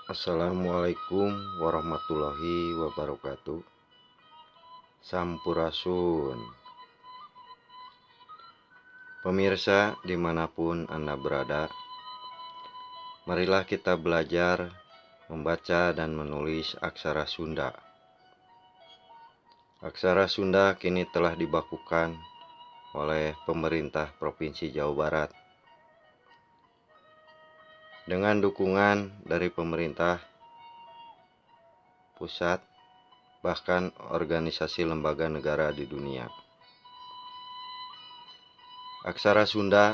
Assalamualaikum warahmatullahi wabarakatuh. Sampurasun. Pemirsa dimanapun Anda berada, marilah kita belajar membaca dan menulis aksara Sunda. Aksara Sunda kini telah dibakukan oleh pemerintah Provinsi Jawa Barat dengan dukungan dari pemerintah pusat, bahkan organisasi lembaga negara di dunia. Aksara Sunda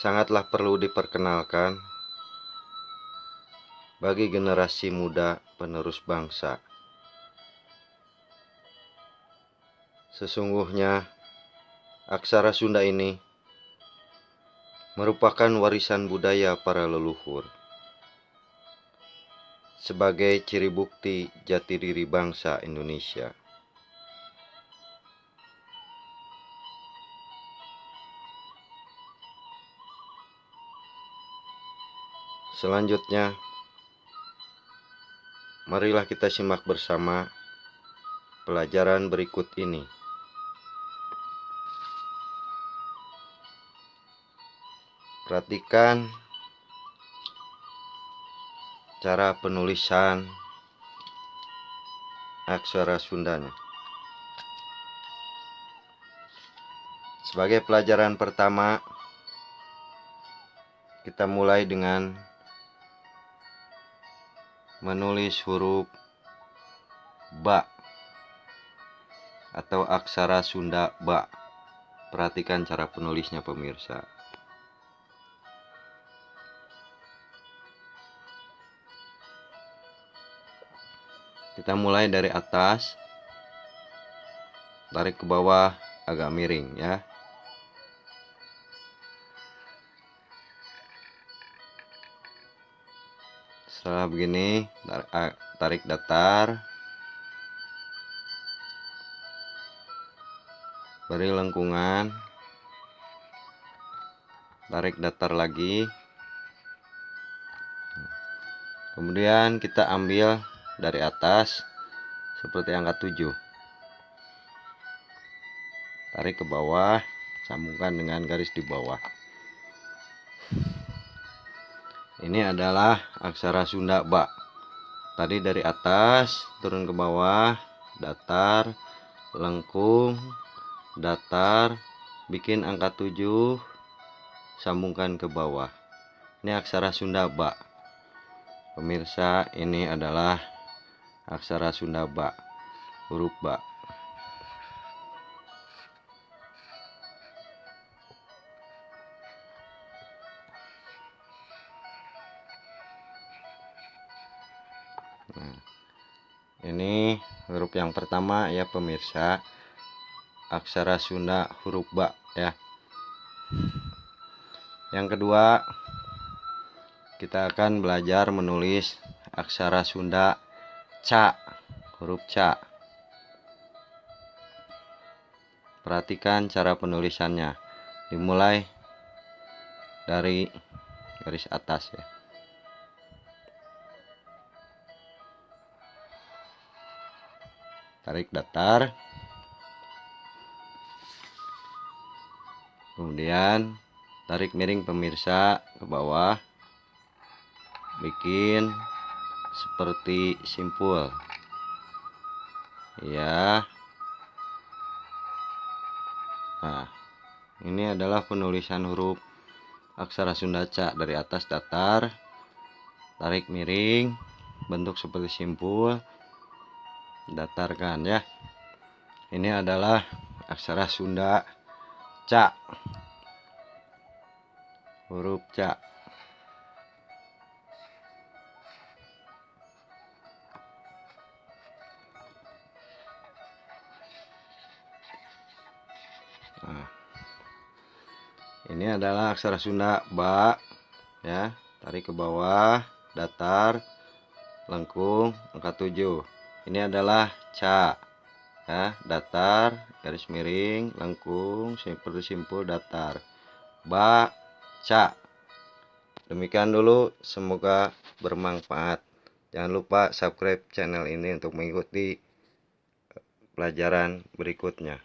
sangatlah perlu diperkenalkan bagi generasi muda penerus bangsa. Sesungguhnya, aksara Sunda ini merupakan warisan budaya para leluhur sebagai ciri bukti jati diri bangsa Indonesia. Selanjutnya, marilah kita simak bersama pelajaran berikut ini. Perhatikan cara penulisan aksara Sundanya. Sebagai pelajaran pertama, kita mulai dengan menulis huruf ba atau aksara Sunda ba. Perhatikan cara penulisnya, pemirsa. Kita mulai dari atas, tarik ke bawah agak miring ya. Setelah begini, tarik datar, beri lengkungan, tarik datar lagi. Kemudian kita ambil dari atas seperti angka 7. Tarik ke bawah, sambungkan dengan garis di bawah. Ini adalah aksara Sunda ba. Tadi dari atas turun ke bawah, datar, lengkung, datar, bikin angka 7, sambungkan ke bawah. Ini aksara Sunda ba. Pemirsa, ini adalah aksara Sunda ba, huruf ba. Nah, ini huruf yang pertama ya pemirsa, aksara Sunda huruf ba ya. Yang kedua, kita akan belajar menulis aksara Sunda ca, huruf ca. Perhatikan cara penulisannya. Dimulai dari garis atas ya. Tarik datar. Kemudian tarik miring pemirsa ke bawah. Bikin seperti simpul. Ya. Nah, ini adalah penulisan huruf aksara Sunda ca. Dari atas datar, tarik miring, bentuk seperti simpul, datarkan ya. Ini adalah aksara Sunda ca, huruf ca. Nah, ini adalah aksara Sunda ba ya. Tarik ke bawah, datar, lengkung, angka 7. Ini adalah ca ya, datar, garis miring, lengkung, seperti simpul, datar. Ba ca. Demikian dulu, semoga bermanfaat. Jangan lupa subscribe channel ini untuk mengikuti pelajaran berikutnya.